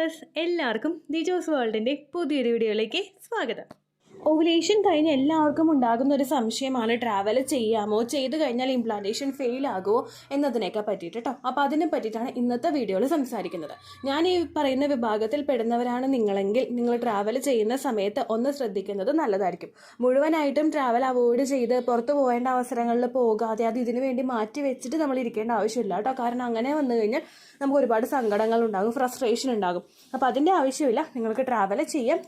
Viewers, എല്ലാവർക്കും ദിജോസ് വേൾഡിൻ്റെ പുതിയൊരു വീഡിയോയിലേക്ക് സ്വാഗതം. ഓവുലേഷൻ കഴിഞ്ഞ് എല്ലാവർക്കും ഉണ്ടാകുന്ന ഒരു സംശയമാണ് ട്രാവൽ ചെയ്യാമോ, ചെയ്ത് കഴിഞ്ഞാൽ ഇംപ്ലാന്റേഷൻ ഫെയിൽ ആകുമോ എന്നതിനൊക്കെ പറ്റിയിട്ട് കേട്ടോ. അപ്പോൾ അതിനെ പറ്റിയിട്ടാണ് ഇന്നത്തെ വീഡിയോയിൽ സംസാരിക്കുന്നത്. ഞാൻ ഈ പറയുന്ന വിഭാഗത്തിൽ പെടുന്നവരാണ് നിങ്ങളെങ്കിൽ നിങ്ങൾ ട്രാവൽ ചെയ്യുന്ന സമയത്ത് ഒന്ന് ശ്രദ്ധിക്കുന്നത് നല്ലതായിരിക്കും. മുഴുവനായിട്ടും ട്രാവൽ അവോയ്ഡ് ചെയ്ത് പുറത്ത് പോകേണ്ട അവസരങ്ങളിൽ പോകാതെ അത് ഇതിനു വേണ്ടി മാറ്റി വെച്ചിട്ട് നമ്മൾ ഇരിക്കേണ്ട ആവശ്യമില്ല കേട്ടോ. കാരണം അങ്ങനെ വന്നു കഴിഞ്ഞാൽ നമുക്ക് ഒരുപാട് സങ്കടങ്ങൾ ഉണ്ടാകും, ഫ്രസ്ട്രേഷൻ ഉണ്ടാകും. അപ്പോൾ അതിൻ്റെ ആവശ്യമില്ല. നിങ്ങൾക്ക് ട്രാവൽ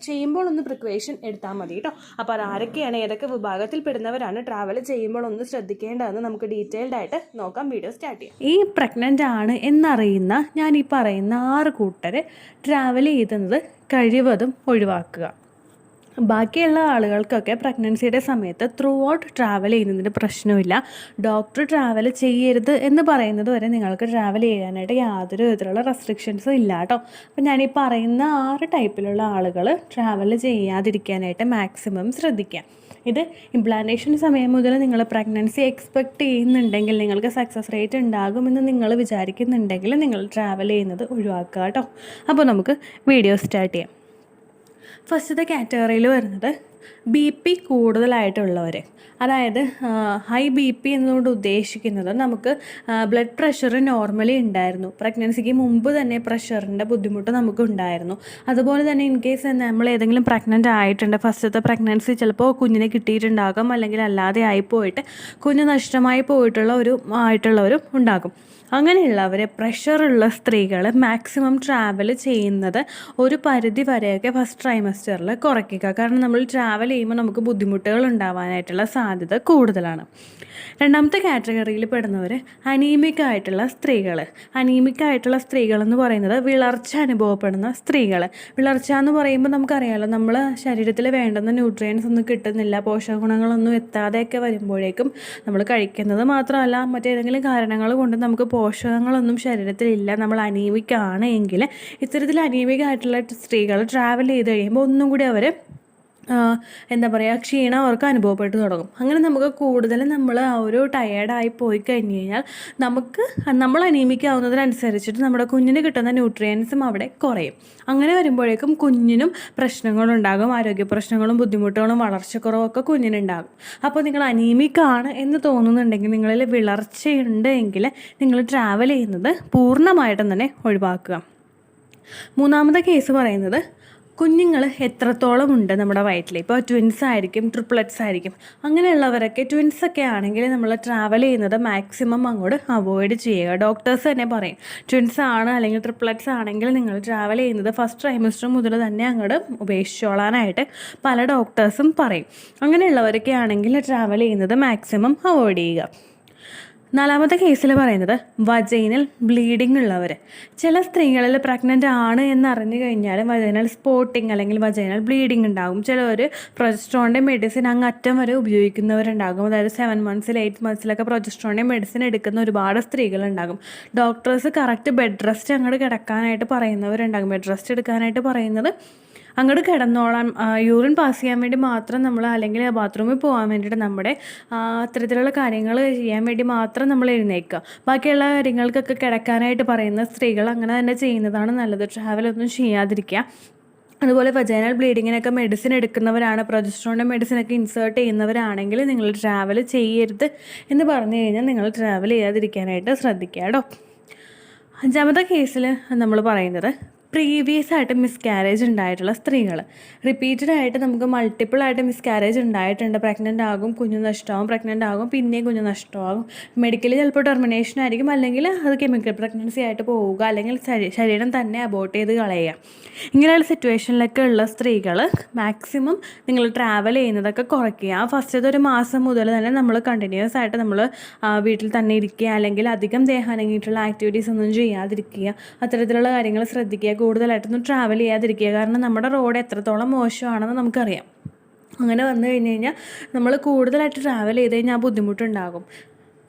ചെയ്യുമ്പോൾ ഒന്ന് പ്രിക്കോഷൻ എടുത്താൽ മതി കേട്ടോ. അപ്പോൾ അത് ആരൊക്കെയാണ്, ഏതൊക്കെ വിഭാഗത്തിൽ പെടുന്നവരാണ് ട്രാവൽ ചെയ്യുമ്പോൾ ഒന്ന് ശ്രദ്ധിക്കേണ്ടതെന്ന് നമുക്ക് ഡീറ്റെയിൽഡ് ആയിട്ട് നോക്കാം. വീഡിയോ സ്റ്റാർട്ട് ചെയ്യാം. ഈ പ്രഗ്നൻ്റ് ആണ് എന്നറിയുന്ന ഞാൻ ഈ പറയുന്ന 6 കൂട്ടർ ട്രാവൽ ചെയ്യുന്നത് കഴിവതും ഒഴിവാക്കുക. ബാക്കിയുള്ള ആളുകൾക്കൊക്കെ പ്രഗ്നൻസിയുടെ സമയത്ത് ത്രൂ ഔട്ട് ട്രാവൽ ചെയ്യുന്നതിന് പ്രശ്നമില്ല. ഡോക്ടർ ട്രാവൽ ചെയ്യരുത് എന്ന് പറയുന്നത് വരെ നിങ്ങൾക്ക് ട്രാവൽ ചെയ്യാനായിട്ട് യാതൊരു വിധത്തിലുള്ള റെസ്ട്രിക്ഷൻസും ഇല്ല കേട്ടോ. അപ്പം ഞാനീ പറയുന്ന 6 ടൈപ്പിലുള്ള ആളുകൾ ട്രാവൽ ചെയ്യാതിരിക്കാനായിട്ട് മാക്സിമം ശ്രദ്ധിക്കാം. ഇത് ഇംപ്ലാന്റേഷൻ സമയം മുതൽ നിങ്ങൾ പ്രഗ്നൻസി എക്സ്പെക്റ്റ് ചെയ്യുന്നുണ്ടെങ്കിൽ, നിങ്ങൾക്ക് സക്സസ് റേറ്റ് ഉണ്ടാകുമെന്ന് നിങ്ങൾ വിചാരിക്കുന്നുണ്ടെങ്കിൽ നിങ്ങൾ ട്രാവൽ ചെയ്യുന്നത് ഒഴിവാക്കുക കേട്ടോ. അപ്പോൾ നമുക്ക് വീഡിയോ സ്റ്റാർട്ട് ചെയ്യാം. ഫസ്റ്റത്തെ കാറ്റഗറിയിൽ വരുന്നത് BP കൂടുതലായിട്ടുള്ളവർ. അതായത് ഹൈ BP എന്നതുകൊണ്ട് ഉദ്ദേശിക്കുന്നത് നമുക്ക് ബ്ലഡ് പ്രഷർ നോർമലി ഉണ്ടായിരുന്നു, പ്രഗ്നൻസിക്ക് മുമ്പ് തന്നെ പ്രഷറിൻ്റെ ബുദ്ധിമുട്ട് നമുക്ക് ഉണ്ടായിരുന്നു. അതുപോലെ തന്നെ ഇൻ കേസ് നമ്മൾ ഏതെങ്കിലും പ്രഗ്നൻ്റ് ആയിട്ടുണ്ട്, ഫസ്റ്റത്തെ പ്രഗ്നൻസി ചിലപ്പോൾ കുഞ്ഞിനെ കിട്ടിയിട്ടുണ്ടാകും, അല്ലെങ്കിൽ അല്ലാതെ ആയിപ്പോയിട്ട് കുഞ്ഞ് നഷ്ടമായി ആയിട്ടുള്ളവരും ഉണ്ടാകും. അങ്ങനെയുള്ളവർ, പ്രഷറുള്ള സ്ത്രീകൾ മാക്സിമം ട്രാവൽ ചെയ്യുന്നത് ഒരു പരിധി വരെയൊക്കെ ഫസ്റ്റ് ട്രൈമസ്റ്ററിൽ കുറയ്ക്കുക. കാരണം നമ്മൾ ട്രാവൽ ചെയ്യുമ്പോൾ നമുക്ക് ബുദ്ധിമുട്ടുകൾ ഉണ്ടാവാനായിട്ടുള്ള സാധ്യത കൂടുതലാണ്. രണ്ടാമത്തെ കാറ്റഗറിയിൽ പെടുന്നവർ അനീമിക് ആയിട്ടുള്ള സ്ത്രീകൾ. അനീമിക് ആയിട്ടുള്ള സ്ത്രീകൾ എന്ന് പറയുന്നത് വിളർച്ച അനുഭവപ്പെടുന്ന സ്ത്രീകൾ. വിളർച്ച എന്ന് പറയുമ്പോൾ നമുക്കറിയാമല്ലോ, നമ്മൾ ശരീരത്തിൽ വേണ്ടുന്ന ന്യൂട്രിയൻസ് ഒന്നും കിട്ടുന്നില്ല, പോഷകഗുണങ്ങളൊന്നും എത്താതെയൊക്കെ വരുമ്പോഴേക്കും നമ്മൾ കഴിക്കുന്നത് മാത്രമല്ല മറ്റേതെങ്കിലും കാരണങ്ങൾ കൊണ്ട് നമുക്ക് പോഷകങ്ങളൊന്നും ശരീരത്തിലില്ല, നമ്മൾ അനീമിക് ആണ് എങ്കിൽ ഇത്തരത്തിൽ അനീമിക് ആയിട്ടുള്ള സ്ത്രീകൾ ട്രാവൽ ചെയ്ത് കഴിയുമ്പോൾ ഒന്നും കൂടി അവർ ക്ഷീണം അവർക്ക് അനുഭവപ്പെട്ടു തുടങ്ങും. അങ്ങനെ നമുക്ക് കൂടുതലും നമ്മൾ ആ ഒരു ടയേർഡായി പോയി കഴിഞ്ഞ് കഴിഞ്ഞാൽ നമ്മൾ അനീമിക് ആവുന്നതിനനുസരിച്ചിട്ട് നമ്മുടെ കുഞ്ഞിന് കിട്ടുന്ന ന്യൂട്രിയൻസും അവിടെ കുറയും. അങ്ങനെ വരുമ്പോഴേക്കും കുഞ്ഞിനും പ്രശ്നങ്ങളുണ്ടാകും, ആരോഗ്യ പ്രശ്നങ്ങളും ബുദ്ധിമുട്ടുകളും വളർച്ചക്കുറവൊക്കെ കുഞ്ഞിനുണ്ടാകും. അപ്പോൾ നിങ്ങൾ അനീമിക് ആണ് എന്ന് തോന്നുന്നുണ്ടെങ്കിൽ, നിങ്ങളിൽ വിളർച്ചയുണ്ട് എങ്കിൽ നിങ്ങൾ ട്രാവൽ ചെയ്യുന്നത് പൂർണ്ണമായിട്ടും തന്നെ ഒഴിവാക്കുക. മൂന്നാമത്തെ കേസ് പറയുന്നത് കുഞ്ഞുങ്ങൾ എത്രത്തോളം ഉണ്ട് നമ്മുടെ വയറ്റിൽ. ഇപ്പോൾ ട്വിൻസ് ആയിരിക്കും, ട്രിപ്ലറ്റ്സ് ആയിരിക്കും. അങ്ങനെയുള്ളവരൊക്കെ, ട്വിൻസൊക്കെ ആണെങ്കിൽ നമ്മൾ ട്രാവൽ ചെയ്യുന്നത് മാക്സിമം അങ്ങോട്ട് അവോയ്ഡ് ചെയ്യുക. ഡോക്ടേഴ്സ് തന്നെ പറയും, ട്വിൻസ് ആണ് അല്ലെങ്കിൽ ട്രിപ്ലറ്റ്സ് ആണെങ്കിൽ നിങ്ങൾ ട്രാവൽ ചെയ്യുന്നത് ഫസ്റ്റ് ട്രൈമസ്റ്റർ മുതൽ തന്നെ അങ്ങോട്ട് ഉപേക്ഷിച്ചോളാനായിട്ട് പല ഡോക്ടേഴ്സും പറയും. അങ്ങനെയുള്ളവരൊക്കെ ആണെങ്കിൽ ട്രാവൽ ചെയ്യുന്നത് മാക്സിമം അവോയ്ഡ് ചെയ്യുക. നാലാമത്തെ കേസിൽ പറയുന്നത് വജൈനൽ ബ്ലീഡിംഗ് ഉള്ളവർ. ചില സ്ത്രീകളിൽ പ്രഗ്നൻ്റ് ആണ് എന്നറിഞ്ഞു കഴിഞ്ഞാൽ വജൈനൽ സ്പോട്ടിങ് അല്ലെങ്കിൽ വജൈനൽ ബ്ലീഡിംഗ് ഉണ്ടാകും. ചിലവർ പ്രൊജസ്ട്രോണിൻ്റെ മെഡിസിൻ അങ്ങ് അറ്റം വരെ ഉപയോഗിക്കുന്നവരുണ്ടാകും. അതായത് 7 മന്ത്സിൽ 8 മന്ത്സിലൊക്കെ പ്രൊജസ്ട്രോണിൻ്റെ മെഡിസിൻ എടുക്കുന്ന ഒരുപാട് സ്ത്രീകളുണ്ടാകും. ഡോക്ടേഴ്സ് കറക്റ്റ് ബെഡ് റെസ്റ്റ് അങ്ങോട്ട് കിടക്കാനായിട്ട് പറയുന്നവരുണ്ടാകും. ബെഡ് റെസ്റ്റ് എടുക്കാനായിട്ട് പറയുന്നത് അങ്ങോട്ട് കിടന്നോളാൻ, യൂറിൻ പാസ് ചെയ്യാൻ വേണ്ടി മാത്രം നമ്മൾ, അല്ലെങ്കിൽ ബാത്റൂമിൽ പോകാൻ വേണ്ടിയിട്ട് നമ്മുടെ അത്തരത്തിലുള്ള കാര്യങ്ങൾ ചെയ്യാൻ വേണ്ടി മാത്രം നമ്മൾ എഴുന്നേൽക്കുക. ബാക്കിയുള്ള കാര്യങ്ങൾക്കൊക്കെ കിടക്കാനായിട്ട് പറയുന്ന സ്ത്രീകൾ അങ്ങനെ തന്നെ ചെയ്യുന്നതാണ് നല്ലത്. ട്രാവലൊന്നും ചെയ്യാതിരിക്കുക. അതുപോലെ വജൈനൽ ബ്ലീഡിങ്ങിനൊക്കെ മെഡിസിൻ എടുക്കുന്നവരാണ്, പ്രൊജസ്ട്രോണിൻ്റെ മെഡിസിനൊക്കെ ഇൻസേർട്ട് ചെയ്യുന്നവരാണെങ്കിൽ നിങ്ങൾ ട്രാവൽ ചെയ്യരുത് എന്ന് പറഞ്ഞു കഴിഞ്ഞാൽ നിങ്ങൾ ട്രാവൽ ചെയ്യാതിരിക്കാനായിട്ട് ശ്രദ്ധിക്കുക കേട്ടോ. അഞ്ചാമത്തെ കേസിൽ നമ്മൾ പറയുന്നത് പ്രീവിയസ് ആയിട്ട് മിസ്കാരേജ് ഉണ്ടായിട്ടുള്ള സ്ത്രീകൾ. റിപ്പീറ്റഡ് ആയിട്ട് നമുക്ക് മൾട്ടിപ്പിളായിട്ട് മിസ്കാരേജ് ഉണ്ടായിട്ടുണ്ട്. പ്രഗ്നൻ്റ് ആകും, കുഞ്ഞു നഷ്ടമാകും, പ്രഗ്നൻ്റ് ആകും, പിന്നെയും കുഞ്ഞു നഷ്ടമാകും. മെഡിക്കലി ചിലപ്പോൾ ടെർമിനേഷൻ ആയിരിക്കും, അല്ലെങ്കിൽ അത് കെമിക്കൽ പ്രഗ്നൻസി ആയിട്ട് പോവുക, അല്ലെങ്കിൽ ശരീരം തന്നെ അബോർട്ട് ചെയ്ത് കളയുക. ഇങ്ങനെയുള്ള സിറ്റുവേഷനിലൊക്കെ ഉള്ള സ്ത്രീകൾ മാക്സിമം നിങ്ങൾ ട്രാവൽ ചെയ്യുന്നതൊക്കെ കുറയ്ക്കുക. ആ ഫസ്റ്റത്തെ ഒരു മാസം മുതൽ തന്നെ നമ്മൾ കണ്ടിന്യൂസ് ആയിട്ട് നമ്മൾ വീട്ടിൽ തന്നെ ഇരിക്കുക, അല്ലെങ്കിൽ അധികം ദേഹാനങ്ങിയിട്ടുള്ള ആക്ടിവിറ്റീസ് ഒന്നും ചെയ്യാതിരിക്കുക. അത്തരത്തിലുള്ള കാര്യങ്ങൾ ശ്രദ്ധിക്കുക. കൂടുതലായിട്ടൊന്നും ട്രാവൽ ചെയ്യാതിരിക്കുക. കാരണം നമ്മുടെ റോഡ് എത്രത്തോളം മോശമാണെന്ന് നമുക്കറിയാം. അങ്ങനെ വന്നു കഴിഞ്ഞ് കഴിഞ്ഞാൽ നമ്മൾ കൂടുതലായിട്ട് ട്രാവൽ ചെയ്ത് കഴിഞ്ഞാൽ ബുദ്ധിമുട്ടുണ്ടാകും.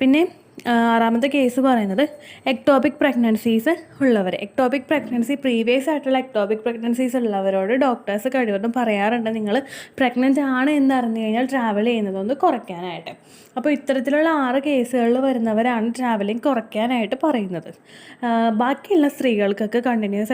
പിന്നെ ആറാമത്തെ കേസ് പറയുന്നത് എക്ടോപിക് പ്രഗ്നൻസീസ് ഉള്ളവർ. എക്ടോപിക് പ്രഗ്നൻസി പ്രീവിയസ് ആയിട്ടുള്ള എക്ടോപിക് പ്രഗ്നൻസീസ് ഉള്ളവരോട് ഡോക്ടേഴ്സ് കഴിവതും പറയാറുണ്ട് നിങ്ങൾ പ്രഗ്നൻ്റ് ആണ് എന്നറിഞ്ഞു കഴിഞ്ഞാൽ ട്രാവൽ ചെയ്യുന്നതൊന്ന് കുറയ്ക്കാനായിട്ട്. അപ്പോൾ ഇത്തരത്തിലുള്ള 6 കേസുകളിൽ വരുന്നവരാണ് ട്രാവലിംഗ് കുറയ്ക്കാനായിട്ട് പറയുന്നത്. ബാക്കിയുള്ള സ്ത്രീകൾക്കൊക്കെ കണ്ടിന്യൂസ്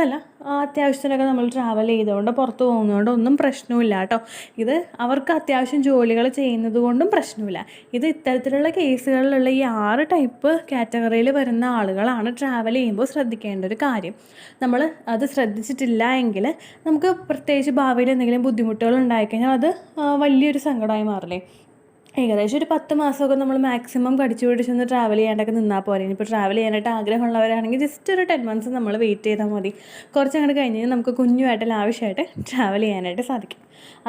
അല്ല, അത്യാവശ്യത്തിനൊക്കെ നമ്മൾ ട്രാവൽ ചെയ്തുകൊണ്ട് പുറത്ത് പോകുന്നതുകൊണ്ട് ഒന്നും പ്രശ്നമില്ല കേട്ടോ. ഇത് അവർക്ക് അത്യാവശ്യം ജോലികൾ ചെയ്യുന്നത് കൊണ്ടും പ്രശ്നമില്ല. ഇത് ഇത്തരത്തിലുള്ള കേസുകളിലുള്ള ഈ 6 ടൈപ്പ് കാറ്റഗറിയിൽ വരുന്ന ആളുകളാണ് ട്രാവൽ ചെയ്യുമ്പോൾ ശ്രദ്ധിക്കേണ്ട ഒരു കാര്യം. നമ്മൾ അത് ശ്രദ്ധിച്ചിട്ടില്ല എങ്കിൽ നമുക്ക് പ്രത്യേകിച്ച് ഭാവിയിൽ എന്തെങ്കിലും ബുദ്ധിമുട്ടുകൾ ഉണ്ടായിക്കഴിഞ്ഞാൽ അത് വലിയൊരു സങ്കടമായി മാറില്ലേ. ഏകദേശം ഒരു 10 മാസമൊക്കെ നമ്മൾ മാക്സിമം കടിച്ചു പിടിച്ചൊന്ന് ട്രാവൽ ചെയ്യാണ്ടൊക്കെ നിന്നാൽ പോലെ. ഇനിയിപ്പോൾ ട്രാവൽ ചെയ്യാനായിട്ട് ആഗ്രഹമുള്ളവരാണെങ്കിൽ ജസ്റ്റ് ഒരു 10 months നമ്മൾ വെയിറ്റ് ചെയ്താൽ മതി. കുറച്ചങ്ങോട്ട് കഴിഞ്ഞ് കഴിഞ്ഞാൽ നമുക്ക് കുഞ്ഞുമായിട്ട് ലാവശ്യമായിട്ട് ട്രാവൽ ചെയ്യാനായിട്ട് സാധിക്കും.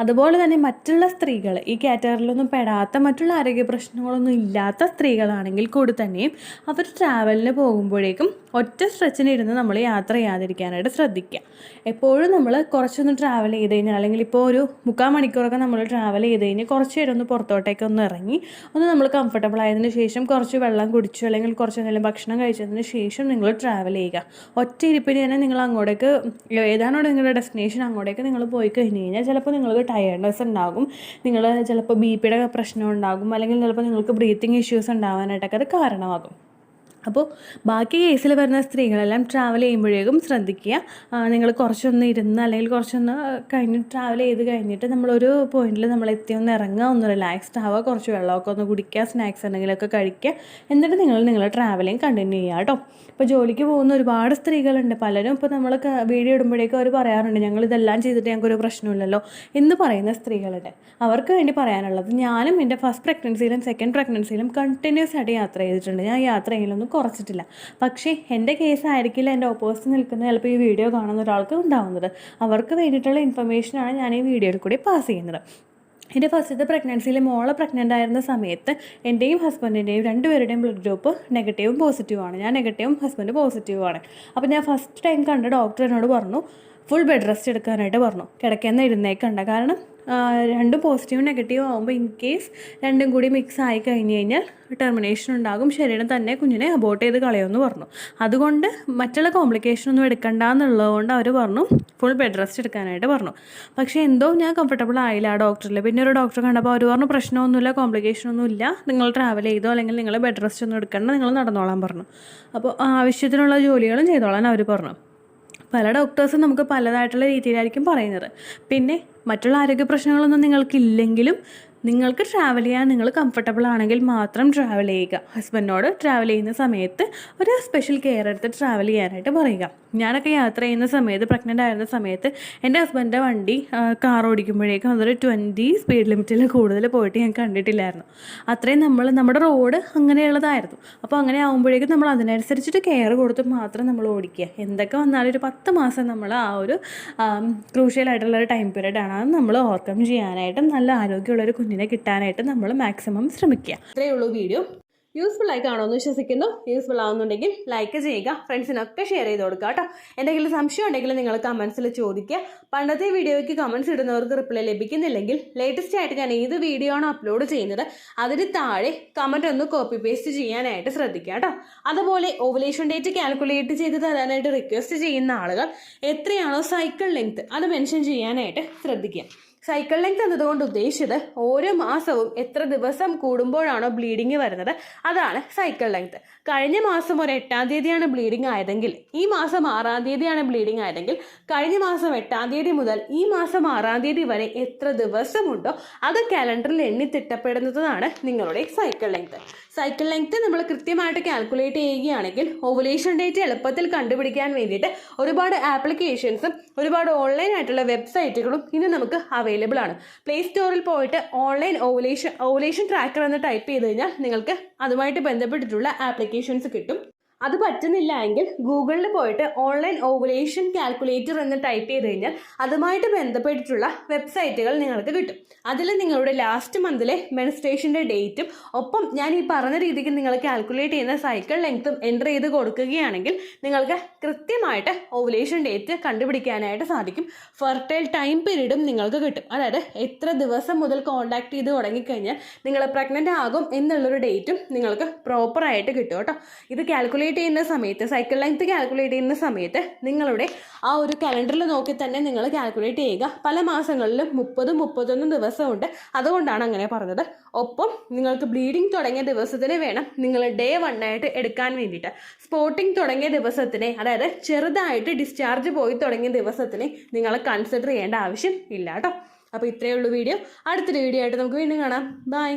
അതുപോലെ തന്നെ മറ്റുള്ള സ്ത്രീകൾ, ഈ കാറ്റഗറിയിലൊന്നും പെടാത്ത മറ്റുള്ള ആരോഗ്യ പ്രശ്നങ്ങളൊന്നും ഇല്ലാത്ത സ്ത്രീകളാണെങ്കിൽ കൂടി തന്നെയും അവർ ട്രാവലിന് പോകുമ്പോഴേക്കും ഒറ്റ സ്ട്രെച്ചിന് ഇരുന്ന് നമ്മൾ യാത്ര ചെയ്യാതിരിക്കാനായിട്ട് ശ്രദ്ധിക്കുക. എപ്പോഴും നമ്മൾ കുറച്ചൊന്ന് ട്രാവൽ ചെയ്ത് കഴിഞ്ഞാൽ, അല്ലെങ്കിൽ ഇപ്പോൾ ഒരു 3/4 മണിക്കൂറൊക്കെ നമ്മൾ ട്രാവൽ ചെയ്ത് കഴിഞ്ഞാൽ കുറച്ച് നേരം ഒന്ന് പുറത്തോട്ടേക്ക് ഒന്ന് ഇറങ്ങി നമ്മൾ കംഫർട്ടബിൾ ആയതിനു ശേഷം കുറച്ച് വെള്ളം കുടിച്ചു അല്ലെങ്കിൽ കുറച്ച് എന്തെങ്കിലും ഭക്ഷണം കഴിച്ചതിന് ശേഷം നിങ്ങൾ ട്രാവൽ ചെയ്യുക. ഒറ്റ ഇരിപ്പിന് തന്നെ നിങ്ങൾ അങ്ങോട്ടേക്ക് ഏതാണോ നിങ്ങളുടെ ഡെസ്റ്റിനേഷൻ അങ്ങോട്ടേക്ക് നിങ്ങൾ പോയി കഴിഞ്ഞ് കഴിഞ്ഞാൽ ചിലപ്പോൾ നിങ്ങൾക്ക് ടയേർഡ്നെസ് ഉണ്ടാകും, നിങ്ങൾ ചിലപ്പോൾ BP യുടെ പ്രശ്നം ഉണ്ടാകും, അല്ലെങ്കിൽ ചിലപ്പോൾ നിങ്ങൾക്ക് ബ്രീത്തിങ് ഇഷ്യൂസ് ഉണ്ടാവാനായിട്ടൊക്കെ അത് കാരണമാകും. അപ്പോൾ ബാക്കി കേസിൽ വരുന്ന സ്ത്രീകളെല്ലാം ട്രാവൽ ചെയ്യുമ്പോഴേക്കും ശ്രദ്ധിക്കുക, നിങ്ങൾ കുറച്ചൊന്ന് ഇരുന്ന് അല്ലെങ്കിൽ കുറച്ചൊന്ന് കഴിഞ്ഞ് ട്രാവൽ ചെയ്ത് കഴിഞ്ഞിട്ട് നമ്മളൊരു പോയിന്റിൽ നമ്മൾ ഒന്ന് ഇറങ്ങുക, ഒന്ന് റിലാക്സ്ഡ് ആവുക, കുറച്ച് വെള്ളമൊക്കെ ഒന്ന് കുടിക്കുക, സ്നാക്സ് എന്തെങ്കിലുമൊക്കെ കഴിക്കുക, എന്നിട്ട് നിങ്ങളുടെ ട്രാവലിങ് കണ്ടിന്യൂ ചെയ്യുക കേട്ടോ. ഇപ്പോൾ ജോലിക്ക് പോകുന്ന ഒരുപാട് സ്ത്രീകളുണ്ട്. പലരും ഇപ്പോൾ നമ്മൾ വീഡിയോ ഇടുമ്പോഴേക്കും അവർ പറയാറുണ്ട് ഞങ്ങളിതെല്ലാം ചെയ്തിട്ട് ഞങ്ങൾക്കൊരു പ്രശ്നമില്ലല്ലോ എന്ന് പറയുന്ന സ്ത്രീകളുണ്ട്. അവർക്ക് വേണ്ടി പറയാനുള്ളത്, ഞാനും എൻ്റെ ഫസ്റ്റ് പ്രഗ്നൻസിയിലും സെക്കൻഡ് പ്രഗ്നൻസിയിലും കണ്ടിന്യൂസ് ആയിട്ട് യാത്ര ചെയ്തിട്ടുണ്ട്. ഞാൻ യാത്ര ചെയ്യലൊന്നും കുറച്ചിട്ടില്ല. പക്ഷേ എൻ്റെ കേസായിരിക്കില്ല എൻ്റെ ഓപ്പോസിറ്റ് നിൽക്കുന്ന ചിലപ്പോൾ ഈ വീഡിയോ കാണുന്ന ഒരാൾക്ക് ഉണ്ടാവുന്നത്. അവർക്ക് വേണ്ടിയിട്ടുള്ള ഇൻഫർമേഷനാണ് ഞാൻ ഈ വീഡിയോയിൽ കൂടി പാസ് ചെയ്യുന്നത്. എൻ്റെ ഫസ്റ്റത്തെ പ്രഗ്നൻസിയിൽ മോളെ പ്രഗ്നൻ്റ് ആയിരുന്ന സമയത്ത് എൻ്റെയും ഹസ്ബൻഡിൻ്റെയും രണ്ടുപേരുടെയും ബ്ലഡ് ഗ്രൂപ്പ് നെഗറ്റീവും പോസിറ്റീവാണ്. ഞാൻ നെഗറ്റീവും ഹസ്ബൻഡ് പോസിറ്റീവുമാണ്. അപ്പോൾ ഞാൻ ഫസ്റ്റ് ടൈം കണ്ട ഡോക്ടർ എന്നോട് പറഞ്ഞു ഫുൾ ബെഡ് റെസ്റ്റ് എടുക്കാനായിട്ട് പറഞ്ഞു. കിടക്കുന്ന എഴുന്നേൽക്കണ്ട, കാരണം രണ്ടും പോസിറ്റീവും നെഗറ്റീവും ആകുമ്പോൾ ഇൻ കേസ് രണ്ടും കൂടി മിക്സ് ആയി കഴിഞ്ഞ് കഴിഞ്ഞാൽ ടെർമിനേഷൻ ഉണ്ടാകും, ശരീരം തന്നെ കുഞ്ഞിനെ അബോർട്ട് ചെയ്ത് കളയുമെന്ന് പറഞ്ഞു. അതുകൊണ്ട് മറ്റുള്ള കോംപ്ലിക്കേഷനൊന്നും എടുക്കണ്ട എന്നുള്ളതുകൊണ്ട് അവർ പറഞ്ഞു ഫുൾ ബെഡ് റെസ്റ്റ് എടുക്കാനായിട്ട് പറഞ്ഞു. പക്ഷേ എന്തോ ഞാൻ കംഫർട്ടബിൾ ആയില്ല ആ ഡോക്ടറിൽ. പിന്നെ ഒരു ഡോക്ടർ കണ്ടപ്പോൾ അവർ പറഞ്ഞു പ്രശ്നമൊന്നുമില്ല, കോംപ്ലിക്കേഷനൊന്നും ഇല്ല, നിങ്ങൾ ട്രാവൽ ചെയ്തോ അല്ലെങ്കിൽ നിങ്ങൾ ബെഡ് റെസ്റ്റ് ഒന്നും എടുക്കണ്ട, നിങ്ങൾ നടന്നോളാൻ പറഞ്ഞു. അപ്പോൾ ആവശ്യത്തിനുള്ള ജോലികളും ചെയ്തോളാൻ അവർ പറഞ്ഞു. പല ഡോക്ടേഴ്സും നമുക്ക് പലതായിട്ടുള്ള രീതിയിലായിരിക്കും പറയുന്നത്. പിന്നെ മറ്റുള്ള ആരോഗ്യ പ്രശ്നങ്ങളൊന്നും നിങ്ങൾക്കില്ലെങ്കിലും നിങ്ങൾക്ക് ട്രാവൽ ചെയ്യാൻ നിങ്ങൾ കംഫർട്ടബിൾ ആണെങ്കിൽ മാത്രം ട്രാവൽ ചെയ്യുക. ഹസ്ബൻഡിനോട് ട്രാവൽ ചെയ്യുന്ന സമയത്ത് ഒരു സ്പെഷ്യൽ കെയർ എടുത്ത് ട്രാവൽ ചെയ്യാനായിട്ട് പറയുക. ഞാനൊക്കെ യാത്ര ചെയ്യുന്ന സമയത്ത്, പ്രഗ്നൻ്റ് ആയിരുന്ന സമയത്ത് എൻ്റെ ഹസ്ബൻഡിൻ്റെ വണ്ടി കാർ ഓടിക്കുമ്പോഴേക്കും അതൊരു 20 സ്പീഡ് ലിമിറ്റിൽ കൂടുതൽ പോയിട്ട് ഞാൻ കണ്ടിട്ടില്ലായിരുന്നു. അത്രയും നമ്മുടെ റോഡ് അങ്ങനെയുള്ളതായിരുന്നു. അപ്പോൾ അങ്ങനെ ആകുമ്പോഴേക്കും നമ്മൾ അതിനനുസരിച്ചിട്ട് കെയർ കൊടുത്ത് മാത്രം നമ്മൾ ഓടിക്കുക. എന്തൊക്കെ വന്നാലും ഒരു 10 മാസം നമ്മൾ ആ ഒരു ക്രൂഷ്യലായിട്ടുള്ള ഒരു ടൈം പീരീഡാണ്. അത് നമ്മൾ ഓവർകം ചെയ്യാനായിട്ട് നല്ല ആരോഗ്യമുള്ളൊരു കുഞ്ഞിനെ കിട്ടാനായിട്ട് നമ്മൾ മാക്സിമം ശ്രമിക്കുക. ഇത്രയേ ഉള്ളൂ വീഡിയോ. യൂസ്ഫുൾ ആയി കാണുമെന്ന് വിശ്വസിക്കുന്നു. യൂസ്ഫുൾ ആവുന്നുണ്ടെങ്കിൽ ലൈക്ക് ചെയ്യുക, ഫ്രണ്ട്സിനൊക്കെ ഷെയർ ചെയ്ത് കൊടുക്കുക കേട്ടോ. എന്തെങ്കിലും സംശയം ഉണ്ടെങ്കിൽ നിങ്ങൾ കമൻസിൽ ചോദിക്കുക. പണ്ടത്തെ വീഡിയോയ്ക്ക് കമൻസ് ഇടുന്നവർക്ക് റിപ്ലൈ ലഭിക്കുന്നില്ലെങ്കിൽ ലേറ്റസ്റ്റ് ആയിട്ട് ഞാൻ ഏത് വീഡിയോ ആണോ അപ്ലോഡ് ചെയ്യുന്നത് അതിന് താഴെ കമൻറ്റ് ഒന്ന് കോപ്പി പേസ്റ്റ് ചെയ്യാനായിട്ട് ശ്രദ്ധിക്കുക കേട്ടോ. അതുപോലെ ഓവുലേഷൻ ഡേറ്റ് കാൽക്കുലേറ്റ് ചെയ്ത് തരാനായിട്ട് റിക്വസ്റ്റ് ചെയ്യുന്ന ആളുകൾ എത്രയാണോ സൈക്കിൾ ലെങ്ത് അത് മെൻഷൻ ചെയ്യാനായിട്ട് ശ്രദ്ധിക്കുക. സൈക്കിൾ ലെങ്ത് എന്നതുകൊണ്ട് ഉദ്ദേശിച്ചത് ഓരോ മാസവും എത്ര ദിവസം കൂടുമ്പോഴാണോ ബ്ലീഡിങ് വരുന്നത് അതാണ് സൈക്കിൾ ലെങ്ത്. കഴിഞ്ഞ മാസം ഒരു 8-ാം തീയതിയാണ് ബ്ലീഡിങ് ആയതെങ്കിൽ ഈ മാസം 6-ാം തീയതിയാണ് ബ്ലീഡിങ് ആയതെങ്കിൽ കഴിഞ്ഞ മാസം 8-ാം തീയതി മുതൽ ഈ മാസം 6-ാം തീയതി വരെ എത്ര ദിവസമുണ്ടോ അത് കാലണ്ടറിൽ എണ്ണി തിട്ടപ്പെടുന്നതാണ് നിങ്ങളുടെ സൈക്കിൾ ലെങ്ത്. സൈക്കിൾ ലെങ്ത് നമ്മൾ കൃത്യമായിട്ട് കാൽക്കുലേറ്റ് ചെയ്യുകയാണെങ്കിൽ ഓവുലേഷൻ ഡേറ്റ് എളുപ്പത്തിൽ കണ്ടുപിടിക്കാൻ വേണ്ടിയിട്ട് ഒരുപാട് ആപ്ലിക്കേഷൻസും ഒരുപാട് ഓൺലൈൻ ആയിട്ടുള്ള വെബ്സൈറ്റുകളും ഇന്ന് നമുക്ക് അവൈലബിൾ ആണ്. പ്ലേ സ്റ്റോറിൽ പോയിട്ട് ഓൺലൈൻ ഓവുലേഷൻ ട്രാക്കർ എന്ന് ടൈപ്പ് ചെയ്ത് കഴിഞ്ഞാൽ നിങ്ങൾക്ക് അതുമായിട്ട് ബന്ധപ്പെട്ടിട്ടുള്ള ആപ്ലിക്കേഷൻസ് കിട്ടും. അത് പറ്റുന്നില്ല എങ്കിൽ ഗൂഗിളിൽ പോയിട്ട് ഓൺലൈൻ ഓവുലേഷൻ കാൽക്കുലേറ്റർ എന്ന് ടൈപ്പ് ചെയ്ത് കഴിഞ്ഞാൽ അതുമായിട്ട് ബന്ധപ്പെട്ടിട്ടുള്ള വെബ്സൈറ്റുകൾ നിങ്ങൾക്ക് കിട്ടും. അതിൽ നിങ്ങളുടെ ലാസ്റ്റ് മന്തിലെ മെൻസ്ട്രേഷൻ്റെ ഡേറ്റും ഒപ്പം ഞാൻ ഈ പറഞ്ഞ രീതിക്ക് നിങ്ങൾ കാൽക്കുലേറ്റ് ചെയ്യുന്ന സൈക്കിൾ ലെങ്ത്തും എൻ്റർ ചെയ്ത് കൊടുക്കുകയാണെങ്കിൽ നിങ്ങൾക്ക് കൃത്യമായിട്ട് ഓവുലേഷൻ ഡേറ്റ് കണ്ടുപിടിക്കാനായിട്ട് സാധിക്കും. ഫെർട്ടൈൽ ടൈം പീരീഡും നിങ്ങൾക്ക് കിട്ടും. അതായത് എത്ര ദിവസം മുതൽ കോൺടാക്ട് ചെയ്ത് തുടങ്ങിക്കഴിഞ്ഞാൽ നിങ്ങൾ പ്രഗ്നൻ്റ് ആകും എന്നുള്ളൊരു ഡേറ്റും നിങ്ങൾക്ക് പ്രോപ്പറായിട്ട് കിട്ടും കേട്ടോ. ഇത് കാൽക്കുലേറ്റ് ചെയ്യുന്ന സമയത്ത്, സൈക്കിൾ ലെങ്ത് കാൽക്കുലേറ്റ് ചെയ്യുന്ന സമയത്ത് നിങ്ങളുടെ ആ ഒരു കലണ്ടറിൽ നോക്കി തന്നെ നിങ്ങൾ കാൽക്കുലേറ്റ് ചെയ്യുക. പല മാസങ്ങളിലും 30-31 ദിവസമുണ്ട്. അതുകൊണ്ടാണ് അങ്ങനെ പറഞ്ഞത്. ഒപ്പം നിങ്ങൾക്ക് ബ്ലീഡിങ് തുടങ്ങിയ ദിവസത്തിന് വേണം നിങ്ങൾ ഡേ 1 ആയിട്ട് എടുക്കാൻ വേണ്ടിയിട്ട്. സ്പോട്ടിങ് തുടങ്ങിയ ദിവസത്തിനെ, അതായത് ചെറുതായിട്ട് ഡിസ്ചാർജ് പോയി തുടങ്ങിയ ദിവസത്തിനെ നിങ്ങൾ കൺസിഡർ ചെയ്യേണ്ട ആവശ്യം ഇല്ല കേട്ടോ. അപ്പോൾ ഇത്രയേ ഉള്ളൂ വീഡിയോ. അടുത്തൊരു വീഡിയോ ആയിട്ട് നമുക്ക് വീണ്ടും കാണാം. ബൈ.